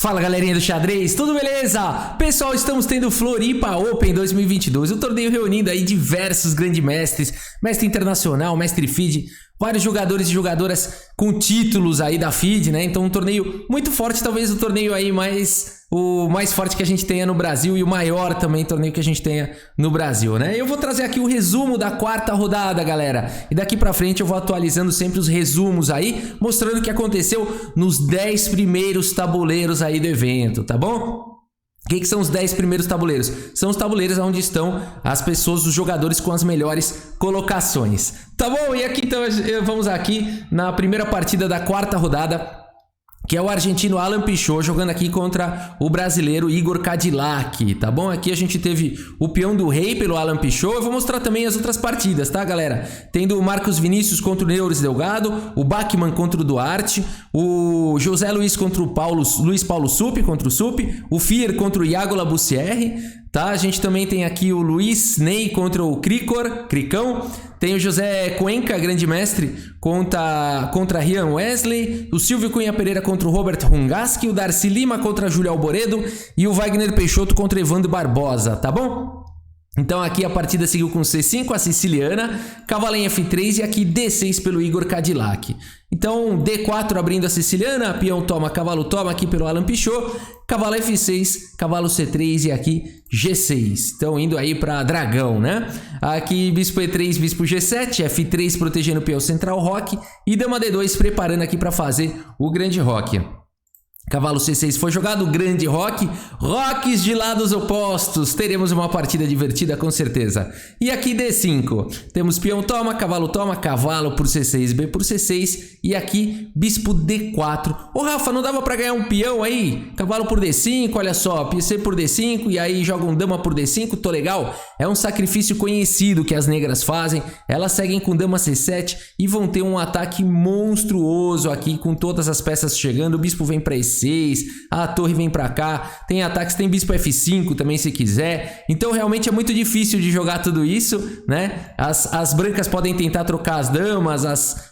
Fala galerinha do xadrez, tudo beleza? Pessoal, estamos tendo Floripa Open 2022, um torneio reunindo aí diversos grandes mestres, mestre internacional, mestre FIDE, vários jogadores e jogadoras com títulos aí da FIDE, né? Então um torneio muito forte, talvez o torneio aí o mais forte que a gente tenha no Brasil e o maior também torneio que a gente tenha no Brasil, né? Eu vou trazer aqui o resumo da quarta rodada, galera. E daqui pra frente eu vou atualizando sempre os resumos aí, mostrando o que aconteceu nos 10 primeiros tabuleiros aí do evento, tá bom? O que são os 10 primeiros tabuleiros? São os tabuleiros onde estão as pessoas, os jogadores com as melhores colocações. Tá bom? E aqui então vamos aqui na primeira partida da quarta rodada, que é o argentino Alan Pichot jogando aqui contra o brasileiro Igor Cadillac, tá bom? Aqui a gente teve o peão do rei pelo Alan Pichot. Eu vou mostrar também as outras partidas, tá, galera? Tendo o Marcos Vinícius contra o Neures Delgado, o Bachmann contra o Duarte, o José Luiz contra o Luiz Paulo Supi, contra o Supi, o Fier contra o Iago Labussière, tá? A gente também tem aqui o Luiz Ney contra o Cricão, tem o José Cuenca, grande mestre, contra Rian Wesley, o Silvio Cunha Pereira contra o Robert Hungaski, o Darcy Lima contra Júlio Alboredo e o Wagner Peixoto contra Evandro Barbosa, tá bom? Então aqui a partida seguiu com C5, a siciliana, cavalo em F3 e aqui D6 pelo Igor Cadillac. Então D4 abrindo a siciliana, peão toma, cavalo toma aqui pelo Alan Pichot, cavalo F6, cavalo C3 e aqui G6. Então indo aí para dragão, né? Aqui bispo E3, bispo G7, F3 protegendo o peão central roque e dama D2 preparando aqui para fazer o grande roque. Cavalo C6 foi jogado, grande roque, roques de lados opostos, teremos uma partida divertida com certeza. E aqui D5, temos peão toma, cavalo por C6, B por C6 e aqui bispo D4. Ô Rafa, não dava pra ganhar um peão aí? Cavalo por D5, olha só, PC por D5 e aí jogam dama por D5, tô legal? É um sacrifício conhecido que as negras fazem, elas seguem com dama C7 e vão ter um ataque monstruoso aqui com todas as peças chegando, o bispo vem pra E6, a torre vem pra cá, tem ataques, tem bispo F5 também se quiser, então realmente é muito difícil de jogar tudo isso, né? As brancas podem tentar trocar as damas,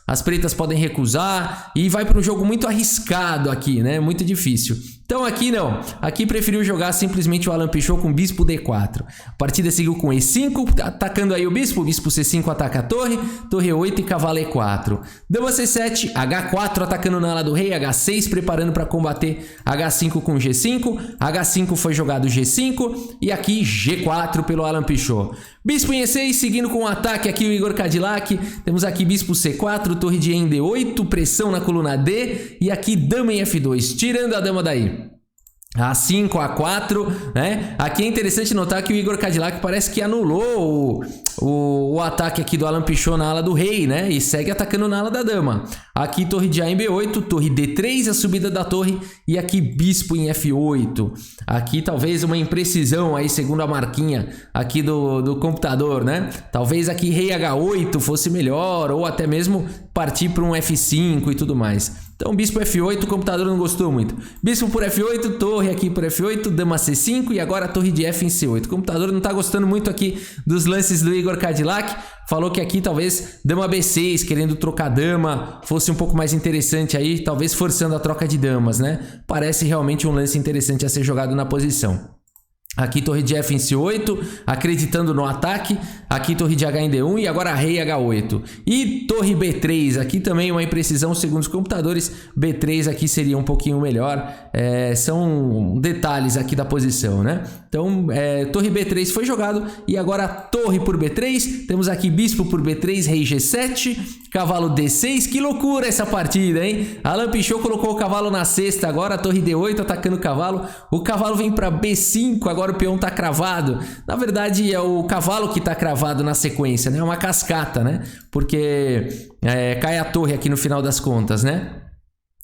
as pretas podem recusar e vai para um jogo muito arriscado aqui, né? Muito difícil. Então aqui não, aqui preferiu jogar simplesmente o Alan Pichot com bispo D4. A partida seguiu com E5, atacando aí o bispo C5 ataca a torre, torre E8 e cavalo E4. Dama C7, H4 atacando na ala do rei, H6 preparando para combater H5 com G5, H5 foi jogado G5 e aqui G4 pelo Alan Pichot. Bispo em E6, seguindo com o ataque aqui o Igor Cadillac, temos aqui bispo C4, torre de E em D8, pressão na coluna D e aqui dama em F2, tirando a dama daí. A5, A4, né? Aqui é interessante notar que o Igor Cadillac parece que anulou o ataque aqui do Alan Pichot na ala do rei, né? E segue atacando na ala da dama. Aqui torre de A em B8, torre D3, a subida da torre e aqui bispo em F8. Aqui talvez uma imprecisão aí segundo a marquinha aqui do computador, né? Talvez aqui rei H8 fosse melhor ou até mesmo partir para um F5 e tudo mais. Então bispo F8, o computador não gostou muito. Bispo por F8, torre aqui por F8, dama C5 e agora a torre de F em C8. O computador não está gostando muito aqui dos lances do Igor Cadillac. Falou que aqui talvez dama B6, querendo trocar dama, fosse um pouco mais interessante aí, talvez forçando a troca de damas, né? Parece realmente um lance interessante a ser jogado na posição. Aqui torre de F em C8, acreditando no ataque. Aqui torre de H em D1 e agora rei H8. E torre B3, aqui também uma imprecisão segundo os computadores. B3 aqui seria um pouquinho melhor. São detalhes aqui da posição, né? Então, torre B3 foi jogado e agora torre por B3. Temos aqui bispo por B3, rei G7, cavalo D6. Que loucura essa partida, hein? Alan Pichot colocou o cavalo na sexta, agora a torre D8 atacando o cavalo. O cavalo vem para B5, agora o peão tá cravado. Na verdade é o cavalo que tá cravado na sequência, né? É uma cascata, né? Porque cai a torre aqui no final das contas, né?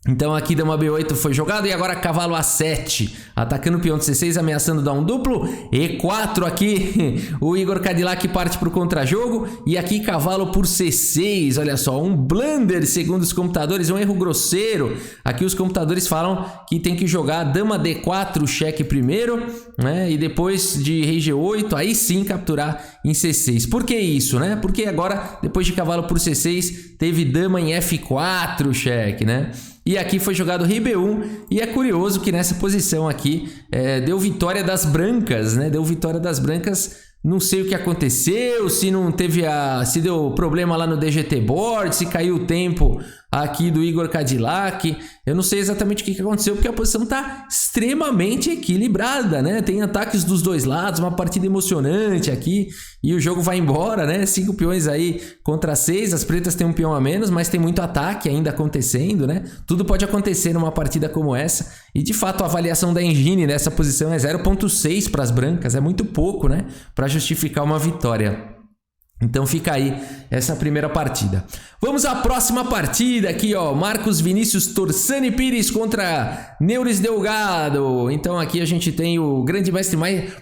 Então aqui dama B8 foi jogado e agora cavalo A7, atacando o peão de C6, ameaçando dar um duplo. E4 aqui, o Igor Cadillac parte para o contra-jogo. E aqui cavalo por C6, olha só, um blunder segundo os computadores, um erro grosseiro. Aqui os computadores falam que tem que jogar dama D4, cheque primeiro, né? E depois de rei G8, aí sim capturar em C6. Por que isso, né? Porque agora, depois de cavalo por C6, teve dama em F4, cheque, né? e aqui foi jogado rei B1, e é curioso que nessa posição aqui deu vitória das brancas, né? Deu vitória das brancas. Não sei o que aconteceu, se não teve se deu problema lá no DGT Board, se caiu o tempo aqui do Igor Cadillac. Eu não sei exatamente o que aconteceu, porque a posição tá extremamente equilibrada, né? Tem ataques dos dois lados, uma partida emocionante aqui, e o jogo vai embora, né? 5 peões aí contra 6, as pretas têm um peão a menos, mas tem muito ataque ainda acontecendo, né? Tudo pode acontecer numa partida como essa, e de fato a avaliação da engine nessa posição é 0.6 para as brancas, é muito pouco, né? Para justificar uma vitória. Então fica aí essa primeira partida. Vamos à próxima partida aqui, ó. Marcos Vinícius Torsani Pires contra Neuris Delgado. Então aqui a gente tem o grande mestre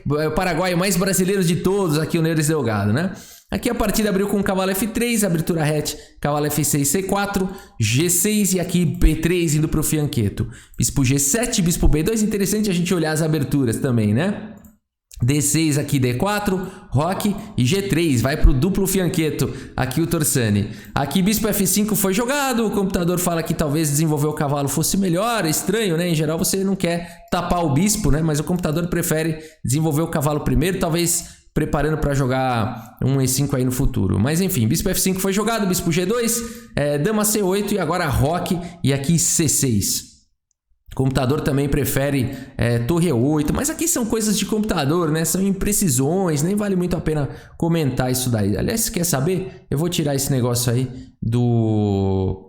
o paraguaio mais brasileiro de todos aqui, o Neuris Delgado, né? Aqui a partida abriu com cavalo F3, abertura hatch, cavalo F6, C4, G6 e aqui B3 indo para o fianqueto. Bispo G7, bispo B2, interessante a gente olhar as aberturas também, né? D6 aqui, D4, roque e G3, vai pro duplo fianqueto aqui o Torsani. Aqui bispo F5 foi jogado, o computador fala que talvez desenvolver o cavalo fosse melhor, é estranho, né? Em geral você não quer tapar o bispo, né? Mas o computador prefere desenvolver o cavalo primeiro, talvez preparando para jogar um E5 aí no futuro. Mas enfim, bispo F5 foi jogado, bispo G2, dama C8 e agora roque e aqui C6. O computador também prefere torre E8, mas aqui são coisas de computador, né? São imprecisões, nem vale muito a pena comentar isso daí. Aliás, se quer saber, eu vou tirar esse negócio aí do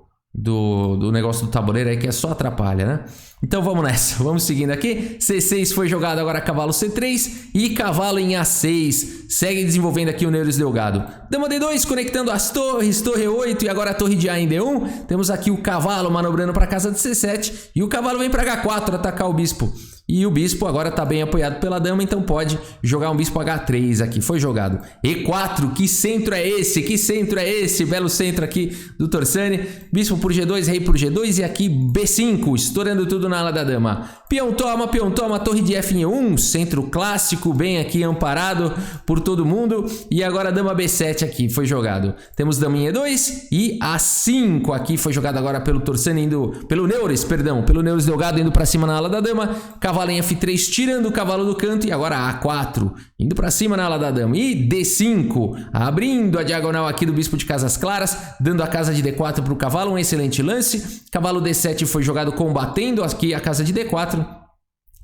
negócio do tabuleiro aí, que é só atrapalha, né? Então vamos nessa, vamos seguindo aqui. C6 foi jogado, agora cavalo C3 e cavalo em A6. Segue desenvolvendo aqui o Neuris Delgado. Dama D2 conectando as torres, torre E8 e agora a torre de A em D1. Temos aqui o cavalo manobrando para casa de C7 e o cavalo vem para H4 atacar o bispo. E o bispo agora está bem apoiado pela dama, então pode jogar um bispo H3 aqui. Foi jogado. E4, que centro é esse? Que centro é esse? Belo centro aqui do Torsani. Bispo por G2, rei por G2 e aqui B5, estourando tudo na ala da dama. Peão toma, torre de F em E1, centro clássico, bem aqui amparado por todo mundo. E agora dama B7 aqui, foi jogado. Temos dama em E2 e A5 aqui, foi jogado agora pelo Torsani pelo Neuris Delgado indo para cima na ala da dama. Cavalo em F3 tirando o cavalo do canto e agora A4 indo para cima na ala da dama e D5 abrindo a diagonal aqui do bispo de casas claras, dando a casa de D4 para o cavalo, um excelente lance. Cavalo D7 foi jogado combatendo aqui a casa de D4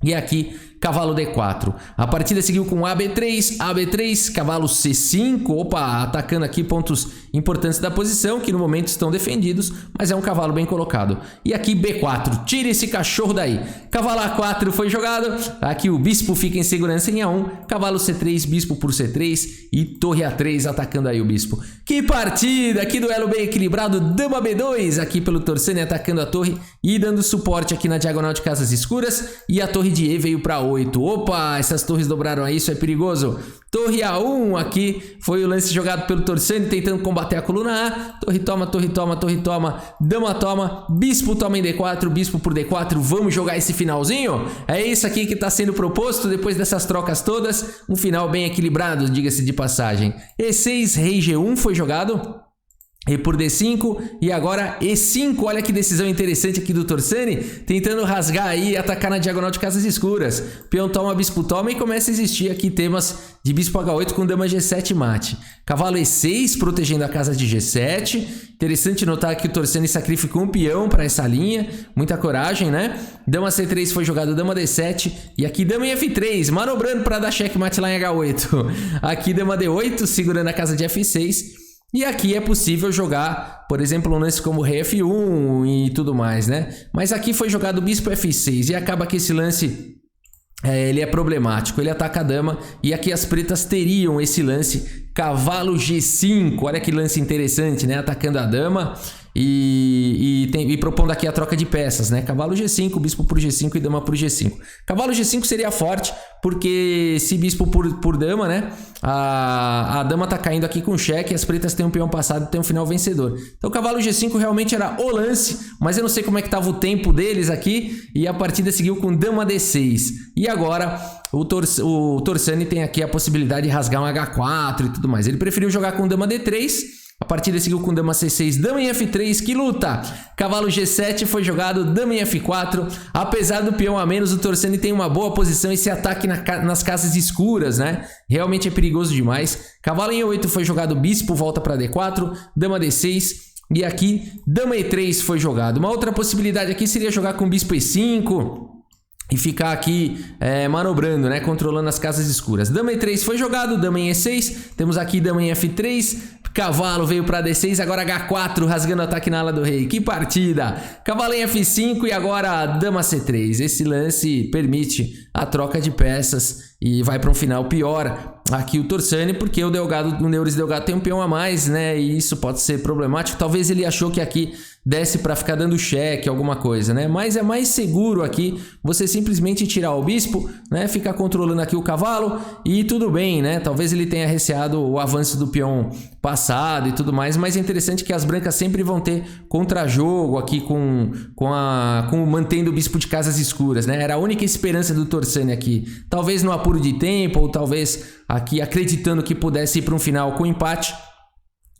e aqui cavalo D4. A partida seguiu com AB3, cavalo C5, opa, atacando aqui pontos importantes da posição, que no momento estão defendidos, mas é um cavalo bem colocado. E aqui B4, tira esse cachorro daí. Cavalo A4 foi jogado, aqui o bispo fica em segurança em A1, cavalo C3, bispo por C3 e torre A3 atacando aí o bispo. Que partida, que duelo bem equilibrado, dama B2 aqui pelo Torsani atacando a torre e dando suporte aqui na diagonal de casas escuras e a torre de E veio para 8. Opa, essas torres dobraram aí, isso é perigoso. Torre A1 aqui, foi o lance jogado pelo Torsani tentando combater a coluna A. Torre toma, dama toma, bispo toma em D4, bispo por D4. Vamos jogar esse finalzinho? É isso aqui que está sendo proposto depois dessas trocas todas. Um final bem equilibrado, diga-se de passagem. E6, rei G1 foi jogado. E por D5 e agora E5, olha que decisão interessante aqui do Torsani, tentando rasgar aí e atacar na diagonal de casas escuras. Peão toma, bispo toma e começa a existir aqui temas de bispo H8 com dama G7 mate. Cavalo E6 protegendo a casa de G7. Interessante notar que o Torsani sacrificou um peão para essa linha, muita coragem, né? Dama C3 foi jogado, dama D7 e aqui dama em F3, manobrando para dar checkmate lá em H8. Aqui dama D8 segurando a casa de F6. E aqui é possível jogar, por exemplo, um lance como rei F1 e tudo mais, né? Mas aqui foi jogado bispo F6 e acaba que esse lance ele é problemático. Ele ataca a dama e aqui as pretas teriam esse lance cavalo G5. Olha que lance interessante, né? Atacando a dama e propondo aqui a troca de peças, né? Cavalo G5, bispo por G5 e dama por G5. Cavalo G5 seria forte, porque se bispo por dama, né? A dama tá caindo aqui com cheque, as pretas têm um peão passado e tem um final vencedor. Então o cavalo G5 realmente era o lance, mas eu não sei como é que tava o tempo deles aqui, e a partida seguiu com dama D6. E agora o Torsani tem aqui a possibilidade de rasgar um H4 e tudo mais. Ele preferiu jogar com dama D3, A partida seguiu com dama C6, dama em F3, que luta! Cavalo G7 foi jogado, dama em F4. Apesar do peão a menos, o Torsani tem uma boa posição e esse ataque nas casas escuras, né? Realmente é perigoso demais. Cavalo em E8 foi jogado, bispo volta para D4, dama D6. E aqui, dama E3 foi jogado. Uma outra possibilidade aqui seria jogar com bispo E5 e ficar aqui manobrando, né? Controlando as casas escuras. Dama E3 foi jogado, dama em E6. Temos aqui dama em F3. Cavalo veio para D6, agora H4, rasgando o ataque na ala do rei. Que partida! Cavalo em F5 e agora dama C3. Esse lance permite a troca de peças e vai para um final pior aqui o Torsani, porque o Neuris Delgado tem um peão a mais, né? E isso pode ser problemático. Talvez ele achou que aqui desse para ficar dando cheque, alguma coisa, né? Mas é mais seguro aqui você simplesmente tirar o bispo, né? Ficar controlando aqui o cavalo e tudo bem, né? Talvez ele tenha receado o avanço do peão passado e tudo mais, mas é interessante que as brancas sempre vão ter contra-jogo aqui com mantendo o bispo de casas escuras, né? Era a única esperança do Torsani aqui. Talvez no apuro de tempo ou talvez aqui acreditando que pudesse ir para um final com empate.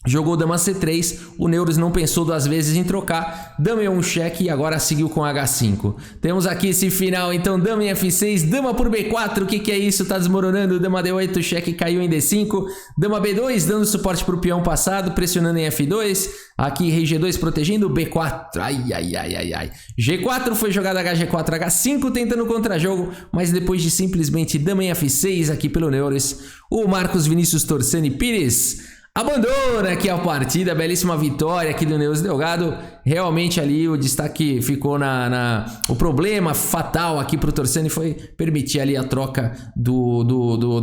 Jogou dama C3, o Neuris não pensou duas vezes em trocar, dama em um cheque e agora seguiu com H5. Temos aqui esse final, então dama em F6, dama por B4, o que é isso? Tá desmoronando, dama D8, cheque caiu em D5, dama B2 dando suporte para o peão passado, pressionando em F2, aqui rei G2 protegendo, B4, ai. G4 foi jogada HG4, H5 tentando contra-jogo, mas depois de simplesmente dama em F6 aqui pelo Neuris, o Marcos Vinícius Torsani Pires abandona aqui a partida, belíssima vitória aqui do Neuris Delgado. Realmente ali o destaque ficou o problema fatal aqui pro Torsani foi permitir ali a troca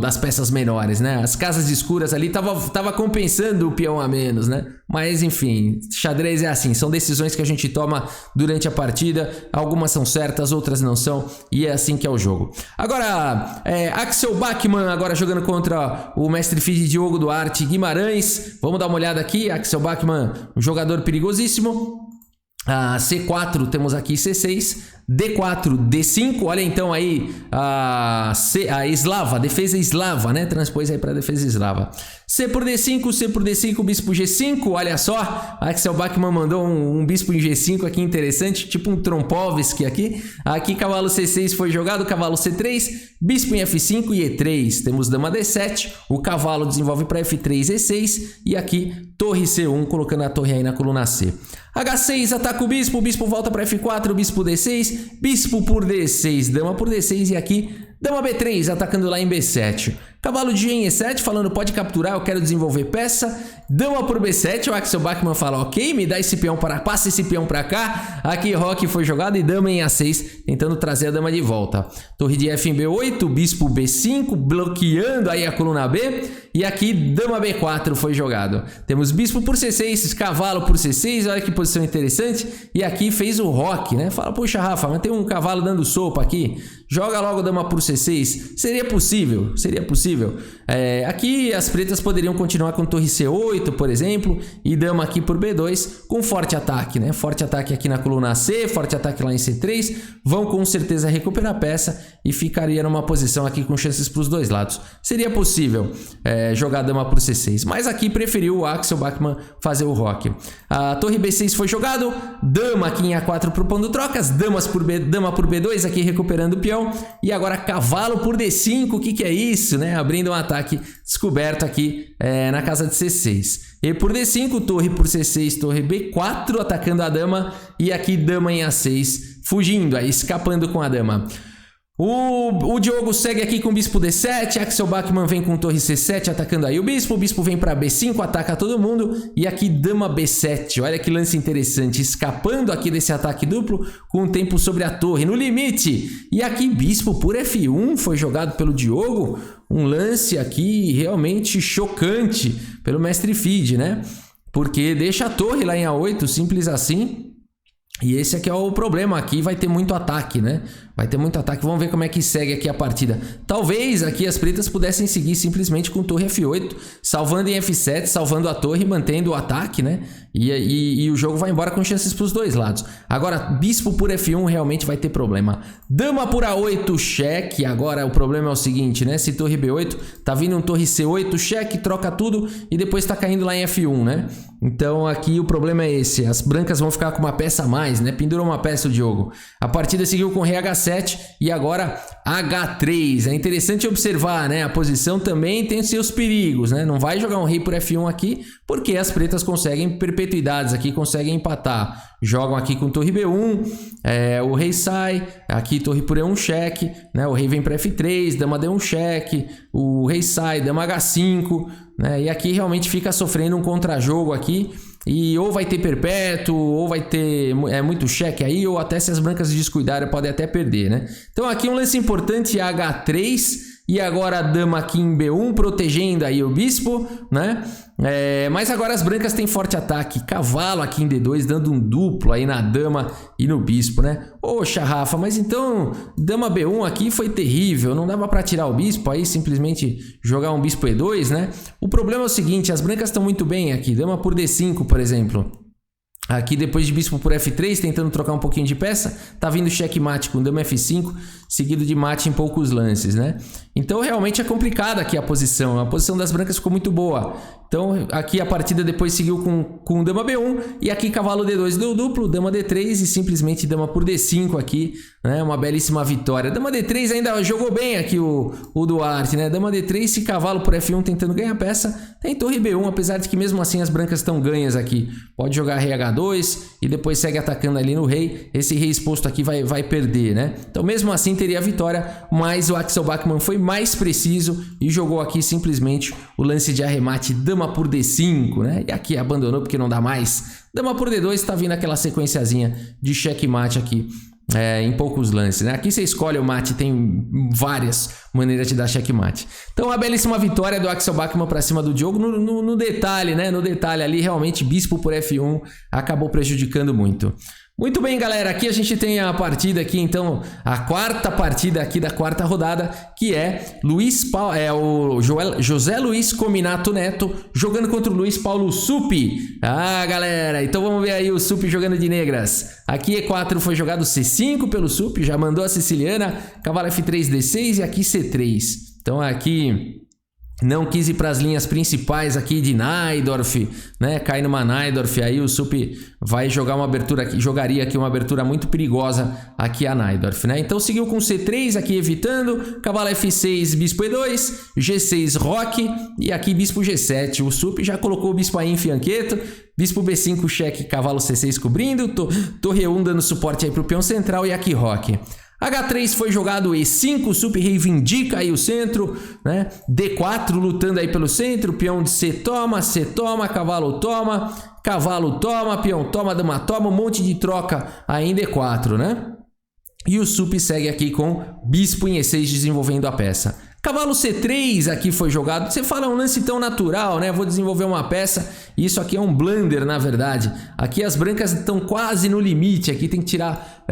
das peças menores, né? As casas escuras ali tava compensando o peão a menos, né? Mas enfim, xadrez é assim, são decisões que a gente toma durante a partida, algumas são certas, outras não são, e é assim que é o jogo. Agora, Axel Bachmann agora jogando contra o mestre FIDE Diogo Duarte Guimarães. Vamos dar uma olhada aqui, Axel Bachmann, um jogador perigosíssimo. C4 temos aqui C6, D4, D5, olha então aí a eslava, defesa eslava, né? Transpôs aí para defesa eslava. C por D5, bispo G5, olha só, Axel Bachmann mandou um bispo em G5 aqui interessante, tipo um Trompovski aqui. Aqui cavalo C6 foi jogado, cavalo C3, bispo em F5 e E3. Temos dama D7, o cavalo desenvolve para F3, E6 e aqui torre C1, colocando a torre aí na coluna C. H6 ataca o bispo volta para F4, bispo D6, bispo por D6, dama por D6 e aqui dama B3 atacando lá em B7. Cavalo de G em E7 falando pode capturar, eu quero desenvolver peça. Dama por B7, o Axel Bachmann fala ok, me dá esse peão passa esse peão para cá. Aqui roque foi jogado e dama em A6 tentando trazer a dama de volta. Torre de F em B8, bispo B5 bloqueando aí a coluna B. E aqui dama B4 foi jogado. Temos bispo por C6, cavalo por C6, olha que posição interessante. E aqui fez o roque, né? Fala, puxa Rafa, mas tem um cavalo dando sopa aqui. Joga logo dama por C6. Seria possível, aqui as pretas poderiam continuar com torre C8, por exemplo, e dama aqui por B2 com forte ataque, né? Forte ataque aqui na coluna C, forte ataque lá em C3. Vão com certeza recuperar a peça e ficaria numa posição aqui com chances para os dois lados. Seria possível jogar dama por C6, mas aqui preferiu o Axel Bachmann fazer o roque. A torre B6 foi jogado, dama aqui em A4 propondo trocas, dama por B2 aqui recuperando o peão, e agora cavalo por D5, o que é isso, né? Abrindo um ataque descoberto aqui na casa de C6. E por D5, torre por C6, torre B4 atacando a dama, e aqui dama em A6 fugindo, aí escapando com a dama. O Diogo segue aqui com bispo D7, Axel Bachmann vem com torre C7 atacando aí o bispo vem para B5, ataca todo mundo, e aqui dama B7, olha que lance interessante, escapando aqui desse ataque duplo com o tempo sobre a torre, no limite, e aqui bispo por F1 foi jogado pelo Diogo, um lance aqui realmente chocante pelo mestre FIDE, né? Porque deixa a torre lá em A8, simples assim. E esse aqui é o problema, aqui vai ter muito ataque, né? Vai ter muito ataque. Vamos ver como é que segue aqui a partida. Talvez aqui as pretas pudessem seguir simplesmente com torre F8, salvando em F7, salvando a torre, mantendo o ataque, né? E o jogo vai embora com chances para os dois lados. Agora, bispo por F1 realmente vai ter problema. Dama por A8, cheque. Agora o problema é o seguinte, né? Se torre B8, tá vindo um torre C8, cheque, troca tudo e depois tá caindo lá em F1, né? Então aqui o problema é esse. As brancas vão ficar com uma peça a mais, né? Pendurou uma peça o Diogo. A partida seguiu com rei H7 e agora H3. É interessante observar, né? A posição também tem seus perigos, né? Não vai jogar um rei por F1 aqui, porque as pretas conseguem perpetuidades aqui, conseguem empatar. Jogam aqui com torre B1, o rei sai, aqui torre por E1 cheque, né? O rei vem para F3, dama D1 cheque, o rei sai, dama H5, né? E aqui realmente fica sofrendo um contra-jogo aqui, e ou vai ter perpétuo, ou vai ter muito cheque aí, ou até se as brancas descuidarem podem até perder, né? Então aqui um lance importante, H3, e agora a dama aqui em B1, protegendo aí o bispo, né? Mas agora as brancas têm forte ataque. Cavalo aqui em D2, dando um duplo aí na dama e no bispo, né? Poxa, Rafa, mas então dama B1 aqui foi terrível. Não dava para tirar o bispo aí, simplesmente jogar um bispo E2, né? O problema é o seguinte, as brancas estão muito bem aqui. Dama por D5, por exemplo. Aqui depois de bispo por F3, tentando trocar um pouquinho de peça, tá vindo checkmate com dama F5, seguido de mate em poucos lances, né? Então realmente é complicada aqui a posição das brancas ficou muito boa. Então aqui a partida depois seguiu com dama B1 e aqui cavalo D2 deu duplo, dama D3 e simplesmente dama por D5 aqui, né? Uma belíssima vitória. Dama D3 ainda jogou bem aqui o Duarte, né? Dama D3 e cavalo por F1 tentando ganhar peça. Tem torre B1, apesar de que mesmo assim as brancas estão ganhas aqui. Pode jogar rei H2 e depois segue atacando ali no rei. Esse rei exposto aqui vai perder, né? Então mesmo assim teria a vitória, mas o Axel Bachmann foi mais preciso e jogou aqui simplesmente o lance de arremate dama por D5, né? E aqui abandonou porque não dá mais. Dama por D2 tá vindo aquela sequenciazinha de checkmate aqui. Em poucos lances, né? Aqui você escolhe o mate, tem várias maneiras de dar checkmate. Então, a belíssima vitória do Axel Bachmann para cima do Diogo no detalhe, né? No detalhe ali, realmente, bispo por F1 acabou prejudicando muito. Muito bem, galera, aqui a gente tem a partida aqui, então, a quarta partida aqui da quarta rodada, que é o José Luiz Cominato Neto jogando contra o Luiz Paulo Suppi. Ah, galera, então vamos ver aí o Suppi jogando de negras. Aqui E4 foi jogado C5 pelo Suppi, já mandou a siciliana, cavalo F3, D6 e aqui C3. Então aqui não quis ir para as linhas principais aqui de Najdorf, né? Cai numa Najdorf, aí o Suppi vai jogar uma abertura aqui, jogaria aqui uma abertura muito perigosa aqui a Najdorf, né? Então seguiu com C3 aqui evitando, cavalo F6, bispo E2, G6 roque e aqui bispo G7. O Suppi já colocou o bispo aí em fianqueto, bispo B5 cheque, cavalo C6 cobrindo, torre E1 dando suporte aí pro peão central e aqui roque. H3 foi jogado E5, o Suppi reivindica aí o centro, né? D4 lutando aí pelo centro, peão de C toma, cavalo toma, peão toma, dama toma, um monte de troca aí em D4, né? E o Suppi segue aqui com bispo em E6 desenvolvendo a peça. Cavalo C3 aqui foi jogado. Você fala um lance tão natural, né? Vou desenvolver uma peça. Isso aqui é um blunder, na verdade. Aqui as brancas estão quase no limite. Aqui tem que tirar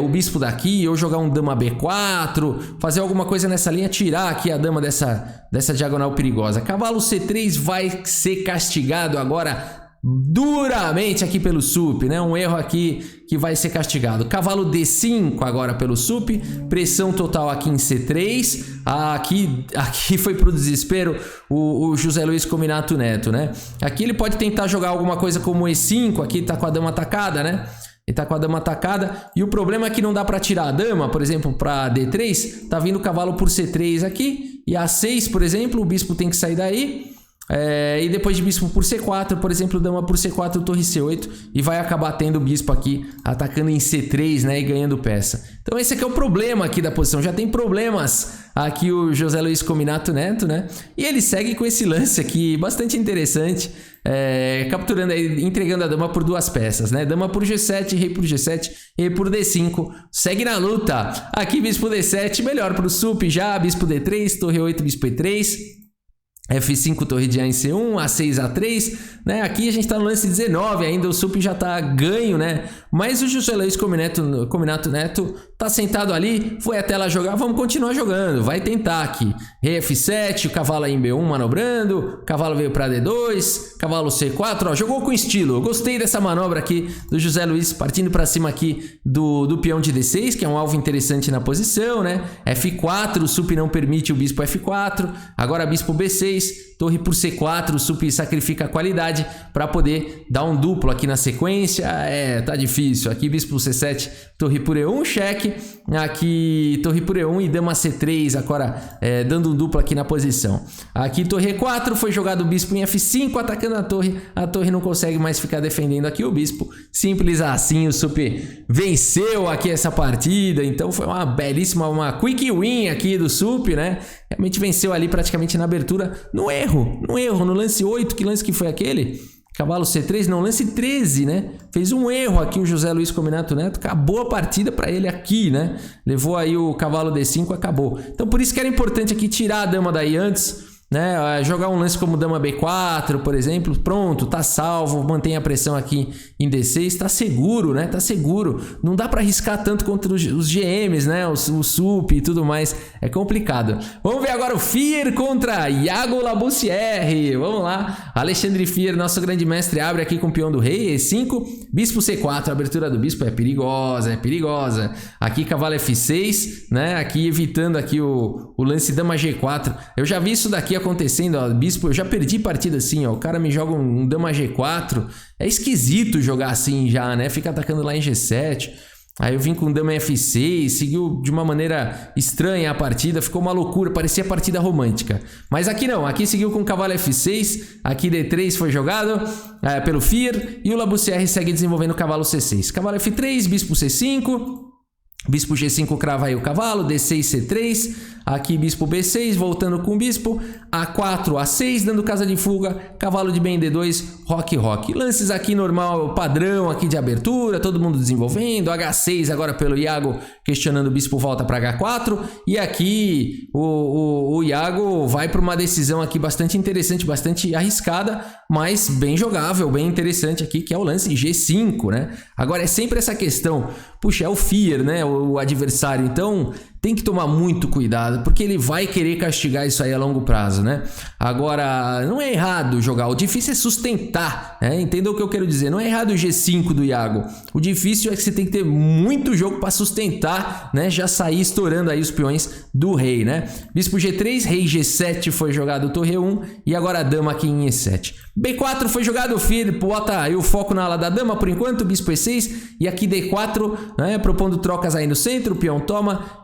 o bispo daqui ou jogar um dama B4, fazer alguma coisa nessa linha, tirar aqui a dama dessa diagonal perigosa. Cavalo C3 vai ser castigado agora duramente aqui pelo Suppi, né? Um erro aqui que vai ser castigado. Cavalo D5 agora pelo Suppi, pressão total aqui em C3. Aqui foi pro desespero o José Luiz Cominato Neto, né? Aqui ele pode tentar jogar alguma coisa como E5, aqui tá com a dama atacada, né? Ele tá com a dama atacada e o problema é que não dá para tirar a dama, por exemplo, para D3, tá vindo o cavalo por C3 aqui e A6, por exemplo, o bispo tem que sair daí. E depois de bispo por C4, por exemplo, dama por C4, torre C8 e vai acabar tendo o bispo aqui atacando em C3, né, e ganhando peça. Então esse aqui é o problema aqui da posição, já tem problemas aqui o José Luiz Cominato Neto, né, e ele segue com esse lance aqui bastante interessante, capturando aí, entregando a dama por duas peças, né, dama por G7, rei por G7, rei por D5, segue na luta, aqui bispo D7, melhor para o Suppi já, bispo D3, torre 8, bispo E3, F5 torre de A em C1, A6, A3, né? Aqui a gente tá no lance 19 ainda, o sup já tá ganho, né? Mas o José Luiz Cominato Neto tá sentado ali, foi até lá jogar, vamos continuar jogando, vai tentar aqui. Rei F7, o cavalo aí em B1 manobrando, cavalo veio para D2, cavalo C4, ó, jogou com estilo. Eu gostei dessa manobra aqui do José Luiz, partindo para cima aqui do peão de D6, que é um alvo interessante na posição, né? F4, o sup não permite o bispo F4, agora bispo B6, torre por C4, o sup sacrifica a qualidade para poder dar um duplo aqui na sequência. Tá difícil. Aqui bispo C7, torre por E1, cheque. Aqui torre por E1 e dama C3, agora dando um duplo aqui na posição. Aqui torre E4, foi jogado o bispo em F5, atacando a torre não consegue mais ficar defendendo aqui o bispo. Simples assim, o sup venceu aqui essa partida, então foi uma belíssima, uma quick win aqui do sup, né? Realmente venceu ali praticamente na abertura, no erro, no lance 8, que lance que foi aquele? Cavalo C3, não, lance 13, né? Fez um erro aqui o José Luiz Cominato Neto, acabou a partida para ele aqui, né? Levou aí o cavalo D5, acabou. Então por isso que era importante aqui tirar a dama daí antes, né? Jogar um lance como dama B4, por exemplo, pronto, tá salvo, mantém a pressão aqui em D6, tá seguro, né? Tá seguro. Não dá para arriscar tanto contra os GMs, né? O sup e tudo mais, é complicado. Vamos ver agora o Fier contra Iago Labussière. Vamos lá. Alexandre Fier, nosso grande mestre, abre aqui com o peão do rei, E5, bispo C4, a abertura do bispo é perigosa, Aqui cavalo F6, né? Aqui evitando aqui o lance dama G4. Eu já vi isso daqui acontecendo, ó, bispo, eu já perdi partida assim, ó, o cara me joga um dama G4, é esquisito jogar assim já, né, fica atacando lá em G7, aí eu vim com dama F6, seguiu de uma maneira estranha a partida, ficou uma loucura, parecia partida romântica, mas aqui não, aqui seguiu com cavalo F6, aqui D3 foi jogado pelo Fier, e o Labussière segue desenvolvendo o cavalo C6, cavalo F3, bispo C5, bispo G5 crava aí o cavalo, D6, C3, aqui bispo B6, voltando com o bispo, A4, A6, dando casa de fuga, cavalo de bem D2, roque. Lances aqui normal, padrão aqui de abertura, todo mundo desenvolvendo, H6 agora pelo Iago, questionando o bispo, volta para H4, e aqui o Iago vai para uma decisão aqui bastante interessante, bastante arriscada, mas bem jogável, bem interessante aqui, que é o lance G5, né? Agora é sempre essa questão, puxa, é o Fier, né, o adversário, então tem que tomar muito cuidado, porque ele vai querer castigar isso aí a longo prazo, né? Agora, não é errado jogar, o difícil é sustentar, né? Entenda o que eu quero dizer, não é errado o G5 do Iago, o difícil é que você tem que ter muito jogo para sustentar, né? Já sair estourando aí os peões do rei, né? Bispo G3, rei G7 foi jogado torre 1 e agora a dama aqui em E7. B4 foi jogado, o Fier bota aí o foco na ala da dama por enquanto, bispo E6 e aqui D4, né? Propondo trocas aí no centro, peão toma,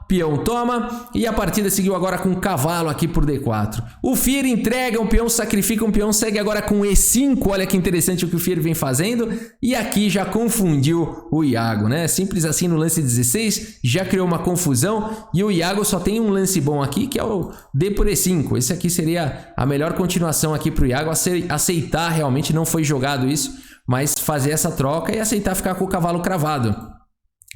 e a partida seguiu agora com o cavalo aqui por D4. O Fier entrega um peão, sacrifica um peão, segue agora com E5, olha que interessante o que o Fier vem fazendo, e aqui já confundiu o Iago, né? Simples assim no lance 16, já criou uma confusão, e o Iago só tem um lance bom aqui, que é o D por E5. Esse aqui seria a melhor continuação aqui para o Iago, aceitar, realmente não foi jogado isso, mas fazer essa troca e aceitar ficar com o cavalo cravado.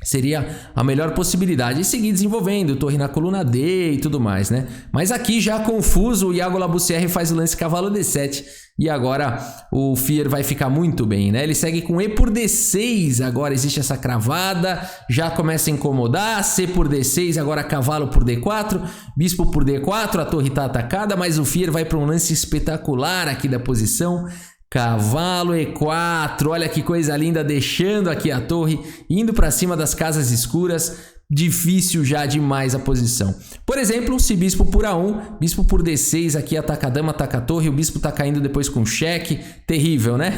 Seria a melhor possibilidade. E seguir desenvolvendo, torre na coluna D e tudo mais, né? Mas aqui já confuso, o Iago Labussière faz o lance cavalo D7. E agora o Fier vai ficar muito bem, né? Ele segue com E por D6, agora existe essa cravada, já começa a incomodar, C por D6, agora cavalo por D4, bispo por D4, a torre está atacada, mas o Fier vai para um lance espetacular aqui da posição. Cavalo E4, olha que coisa linda, deixando aqui a torre, indo para cima das casas escuras, difícil já demais a posição. Por exemplo, se bispo por A1, bispo por D6, aqui ataca a dama, ataca a torre, o bispo tá caindo depois com cheque, terrível, né?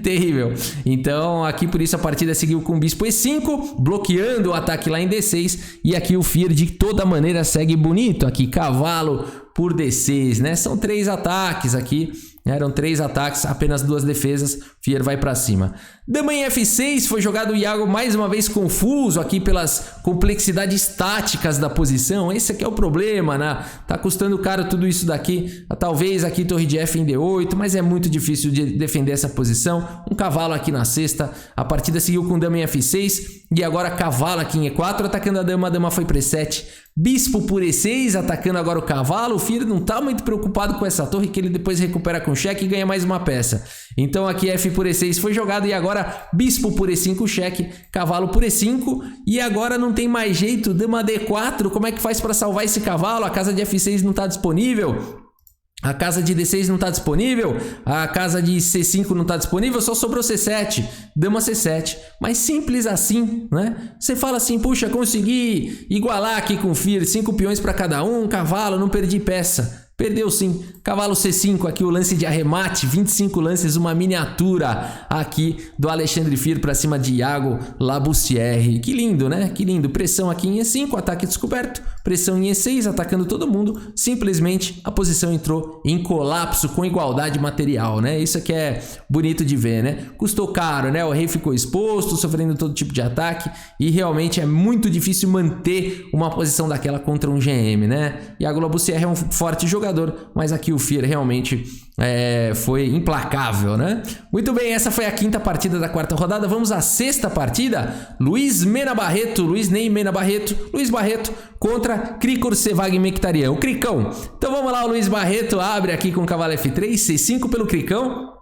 Terrível. Então aqui por isso a partida seguiu com bispo E5, bloqueando o ataque lá em D6, e aqui o Fier de toda maneira segue bonito, aqui cavalo por D6, né? São 3 ataques aqui, eram 3 ataques, apenas 2 defesas. Fier vai pra cima. Dama em F6, foi jogado o Iago mais uma vez confuso aqui pelas complexidades táticas da posição. Esse aqui é o problema, né? Tá custando caro tudo isso daqui. Talvez aqui torre de F em D8, mas é muito difícil de defender essa posição. Um cavalo aqui na sexta. A partida seguiu com dama em F6 e agora cavalo aqui em E4 atacando a dama foi para E7. Bispo por E6 atacando agora o cavalo. O Fier não tá muito preocupado com essa torre que ele depois recupera com cheque e ganha mais uma peça. Então aqui F por E6 foi jogado e agora bispo por E5 cheque, cavalo por E5 e agora não tem mais jeito, dama D4, como é que faz para salvar esse cavalo? A casa de F6 não está disponível. A casa de D6 não está disponível, a casa de C5 não está disponível, só sobrou C7, dama C7, mas simples assim, né? Você fala assim, puxa, consegui igualar aqui com o Fier, 5 peões para cada um, cavalo, não perdi peça. Perdeu sim. Cavalo C5 aqui, o lance de arremate, 25 lances, uma miniatura aqui do Alexandre Fier para cima de Iago Labussière. Que lindo, né? Que lindo. Pressão aqui em E5, ataque descoberto. Pressão em E6, atacando todo mundo. Simplesmente a posição entrou em colapso com igualdade material, né? Isso aqui é bonito de ver, né? Custou caro, né? O rei ficou exposto, sofrendo todo tipo de ataque e realmente é muito difícil manter uma posição daquela contra um GM, né? Iago Labussière é um forte jogador, mas aqui o Fier realmente foi implacável, né? Muito bem, essa foi a quinta partida da quarta rodada. Vamos à sexta partida. Luiz Ney Mena Barreto contra Krikor Sevag Mkhitaryan, o Cricão. Então vamos lá, o Luiz Barreto abre aqui com cavalo F3, C5 pelo Cricão.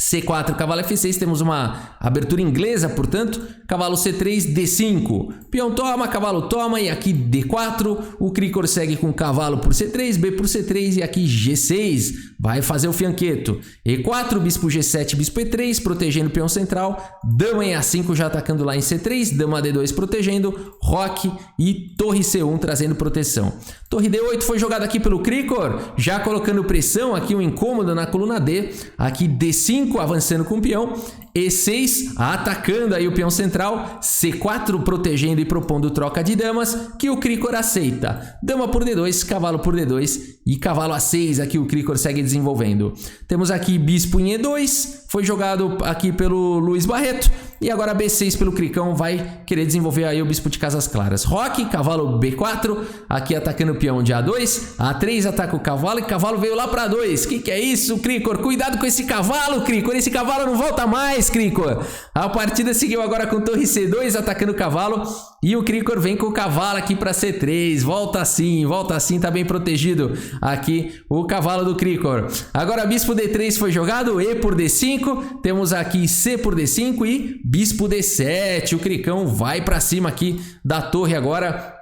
C4, cavalo F6, temos uma abertura inglesa, portanto, cavalo C3, D5, peão toma, cavalo toma e aqui D4, o Krikor segue com cavalo por C3, B por C3 e aqui G6, vai fazer o fianqueto, E4, bispo G7, bispo E3, protegendo o peão central, dama em A5 já atacando lá em C3, dama D2 protegendo, roque e torre C1 trazendo proteção. Torre D8 foi jogada aqui pelo Krikor, já colocando pressão, aqui um incômodo na coluna D, aqui D5, avançando com o peão, E6 atacando aí o peão central, C4 protegendo e propondo troca de damas, que o Krikor aceita. Dama por D2, cavalo por D2 e cavalo A6 aqui o Krikor segue desenvolvendo. Temos aqui bispo em E2, foi jogado aqui pelo Luiz Barreto e agora B6 pelo Cricão vai querer desenvolver aí o bispo de casas claras. Roque, cavalo B4, aqui atacando o peão de A2, A3 ataca o cavalo e cavalo veio lá para 2. Que é isso, Krikor? Cuidado com esse cavalo, Krikor, esse cavalo não volta mais, Krikor. A partida seguiu agora com torre C2 atacando o cavalo e o Krikor vem com o cavalo aqui para C3, volta assim, tá bem protegido aqui o cavalo do Krikor. Agora bispo D3 foi jogado, E por D5, temos aqui C por D5 e bispo D7, o Cricão vai para cima aqui da torre agora.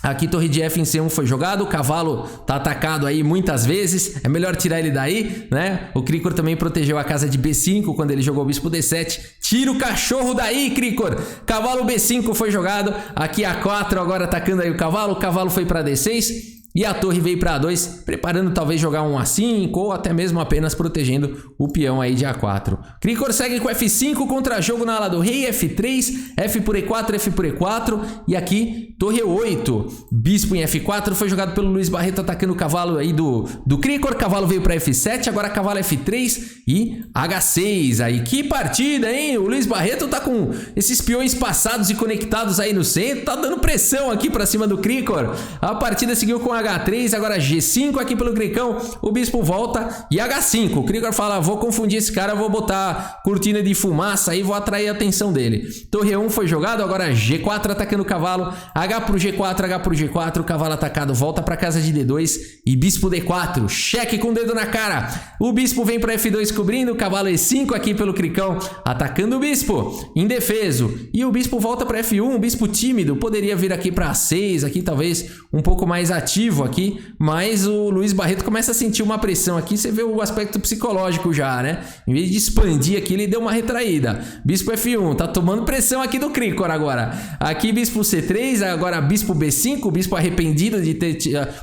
Aqui torre de F em C1 foi jogado, o cavalo tá atacado aí muitas vezes, é melhor tirar ele daí, né? O Krikor também protegeu a casa de B5 quando ele jogou o bispo D7. Tira o cachorro daí, Krikor! Cavalo B5 foi jogado, aqui A4 agora atacando aí o cavalo foi para D6. E a torre veio para A2, preparando talvez jogar um A5 ou até mesmo apenas protegendo o peão aí de A4. Krikor segue com F5, contra-jogo na ala do rei, F3, F por E4, F por E4 e aqui torre 8. Bispo em F4 foi jogado pelo Luiz Barreto atacando o cavalo aí do Krikor, cavalo veio para F7, agora cavalo F3 e H6. Aí que partida, hein? O Luiz Barreto tá com esses peões passados e conectados aí no centro, tá dando pressão aqui para cima do Krikor. A partida seguiu com H3, agora G5 aqui pelo Cricão, o bispo volta e H5, o Krikor fala, vou confundir esse cara, vou botar cortina de fumaça aí, vou atrair a atenção dele. Torre 1 foi jogado, agora G4 atacando o cavalo, H pro G4, o cavalo atacado, volta para casa de D2 e bispo D4, cheque com o dedo na cara, o bispo vem para F2 cobrindo, o cavalo E5 aqui pelo Cricão, atacando o bispo, indefeso, e o bispo volta para F1, o bispo tímido, poderia vir aqui para A6, aqui talvez um pouco mais ativo aqui, mas o Luiz Barreto começa a sentir uma pressão aqui, você vê o aspecto psicológico já, né? Em vez de expandir aqui, ele deu uma retraída. Bispo F1, tá tomando pressão aqui do Krikor agora. Aqui bispo C3, agora bispo B5, o bispo arrependido de ter...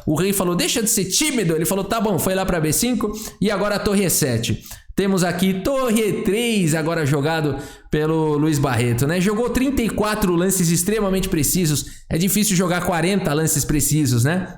O rei falou, deixa de ser tímido, ele falou, tá bom, foi lá para B5 e agora a torre E7. Temos aqui torre E3 agora jogado pelo Luiz Barreto, né? Jogou 34 lances extremamente precisos, é difícil jogar 40 lances precisos, né?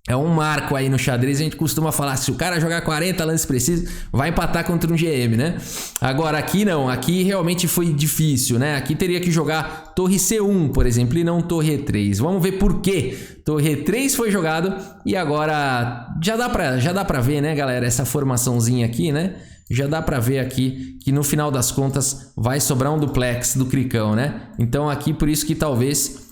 É um marco aí no xadrez, a gente costuma falar, se o cara jogar 40 lances precisos, vai empatar contra um GM, né? Agora aqui não, aqui realmente foi difícil, né? Aqui teria que jogar torre C1, por exemplo, e não torre E3. Vamos ver por quê. Torre E3 foi jogado e agora já dá pra ver, né, galera, essa formaçãozinha aqui, né? Já dá pra ver aqui que no final das contas vai sobrar um duplex do Cricão, né? Então aqui por isso que talvez...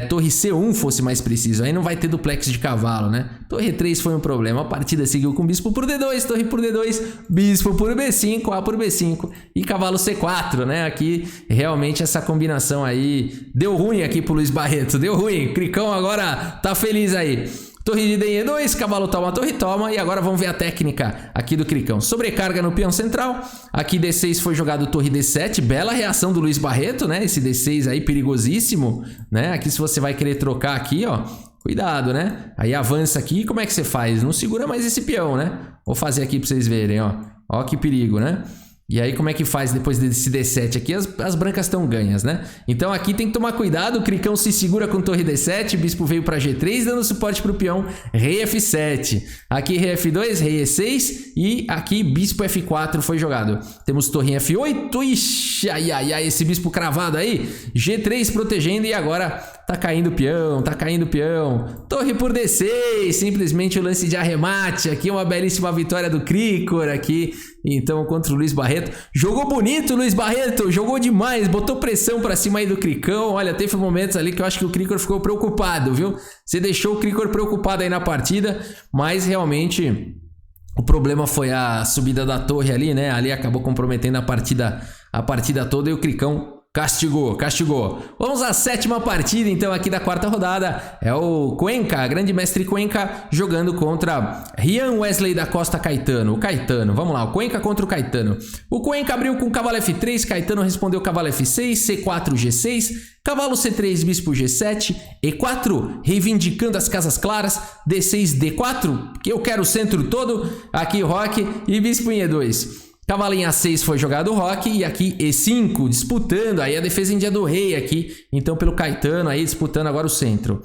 torre C1 fosse mais preciso, aí não vai ter duplex de cavalo, né? Torre 3 foi um problema, a partida seguiu com bispo por D2, torre por D2, bispo por B5, A por B5 e cavalo C4, né? Aqui realmente essa combinação aí deu ruim aqui pro Luiz Barreto, deu ruim, Cricão agora tá feliz aí. Torre de D em E2, cavalo toma, torre toma. E agora vamos ver a técnica aqui do Cricão. Sobrecarga no peão central. Aqui D6 foi jogado torre D7. Bela reação do Luiz Barreto, né? Esse D6 aí perigosíssimo, né? Aqui se você vai querer trocar aqui, ó. Cuidado, né? Aí avança aqui. Como é que você faz? Não segura mais esse peão, né? Vou fazer aqui pra vocês verem, ó. Ó que perigo, né? E aí como é que faz depois desse D7 aqui? As brancas estão ganhas, né? Então aqui tem que tomar cuidado, o Cricão se segura com torre D7, bispo veio para G3, dando suporte para o peão, rei F7. Aqui rei F2, rei E6 e aqui bispo F4 foi jogado. Temos torre em F8, ixi, ai, esse bispo cravado aí, G3 protegendo e agora tá caindo o peão, tá caindo o peão. Torre por D6, simplesmente o lance de arremate, aqui uma belíssima vitória do Cricor aqui, então contra o Luiz Barreto. Jogou bonito o Luiz Barreto, jogou demais, botou pressão pra cima aí do Cricão. Olha, teve momentos ali que eu acho que o Cricor ficou preocupado, viu? Você deixou o Cricor preocupado aí na partida, mas realmente o problema foi a subida da torre ali, né? Ali acabou comprometendo a partida toda e o Cricão castigou. Vamos à sétima partida, então, aqui da quarta rodada. É o Cuenca, grande mestre Cuenca, jogando contra Rian Wesley da Costa Caetano. O Caetano, vamos lá, o Cuenca contra o Caetano. O Cuenca abriu com cavalo F3, Caetano respondeu cavalo F6, C4, G6, cavalo C3, bispo G7, E4, reivindicando as casas claras, D6, D4, que eu quero o centro todo, aqui roque, e bispo em E2. Cavalo em A6 foi jogado o roque e aqui E5 disputando aí a defesa em dia do rei aqui, então pelo Caetano aí disputando agora o centro.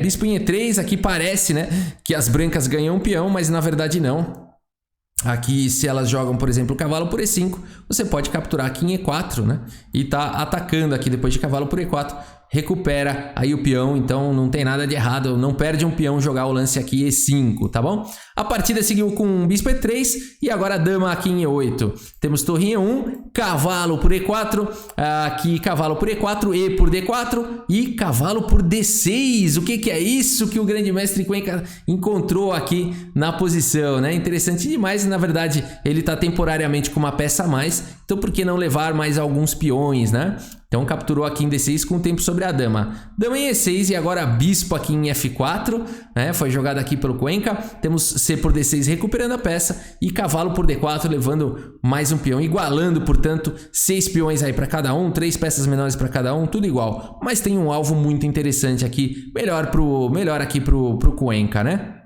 Bispo em E3, aqui parece, né, que as brancas ganham um peão, mas na verdade não. Aqui se elas jogam, por exemplo, o cavalo por E5, você pode capturar aqui em E4, né, e tá atacando aqui depois de cavalo por E4. Recupera aí o peão, então não tem nada de errado, não perde um peão jogar o lance aqui E5, tá bom? A partida seguiu com bispo E3 e agora a dama aqui em E8. Temos torre em E1, cavalo por E4, aqui cavalo por E4, E por D4 e cavalo por D6. O que é isso que o grande mestre Cuenca encontrou aqui na posição, né? Interessante demais, na verdade ele tá temporariamente com uma peça a mais, então por que não levar mais alguns peões, né? Então capturou aqui em D6 com o tempo sobre a dama. Dama em E6 e agora bispo aqui em F4, né? Foi jogado aqui pelo Cuenca. Temos C por D6 recuperando a peça e cavalo por D4 levando mais um peão, igualando, portanto, 6 peões aí para cada um, 3 peças menores para cada um, tudo igual. Mas tem um alvo muito interessante aqui, melhor aqui pro Cuenca, né?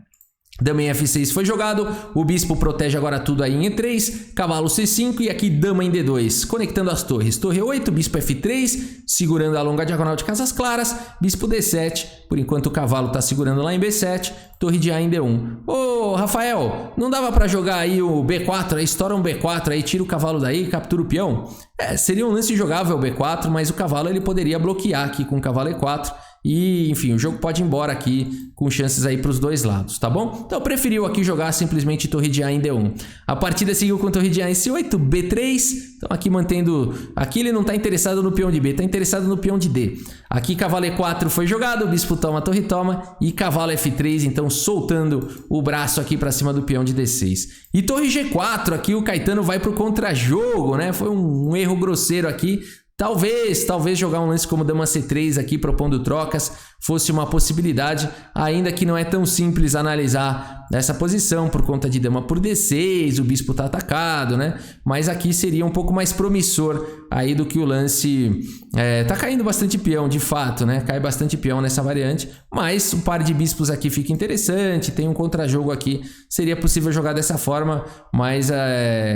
Dama em F6 foi jogado, o bispo protege agora tudo aí em E3, cavalo C5 e aqui dama em D2, conectando as torres. Torre 8, bispo F3, segurando a longa diagonal de casas claras, bispo D7, por enquanto o cavalo tá segurando lá em B7, torre de A em D1. Ô, Rafael, não dava pra jogar aí o B4, aí estoura um B4, aí tira o cavalo daí e captura o peão? Seria um lance jogável o B4, mas o cavalo ele poderia bloquear aqui com o cavalo E4. E, enfim, o jogo pode ir embora aqui com chances aí para os dois lados, tá bom? Então, preferiu aqui jogar simplesmente torre de A em D1. A partida seguiu com torre de A em C8, B3. Então, aqui mantendo... Aqui ele não está interessado no peão de B, está interessado no peão de D. Aqui, cavalo E4 foi jogado, bispo toma, torre toma. E cavalo F3, então, soltando o braço aqui para cima do peão de D6. E torre G4, aqui o Caetano vai para o contra-jogo, né? Foi um erro grosseiro aqui. Talvez jogar um lance como dama C3 aqui propondo trocas fosse uma possibilidade, ainda que não é tão simples analisar essa posição por conta de dama por D6, o bispo tá atacado, né? Mas aqui seria um pouco mais promissor aí do que o lance... tá caindo bastante peão, de fato, né? Cai bastante peão nessa variante, mas o par de bispos aqui fica interessante, tem um contra-jogo aqui, seria possível jogar dessa forma, mas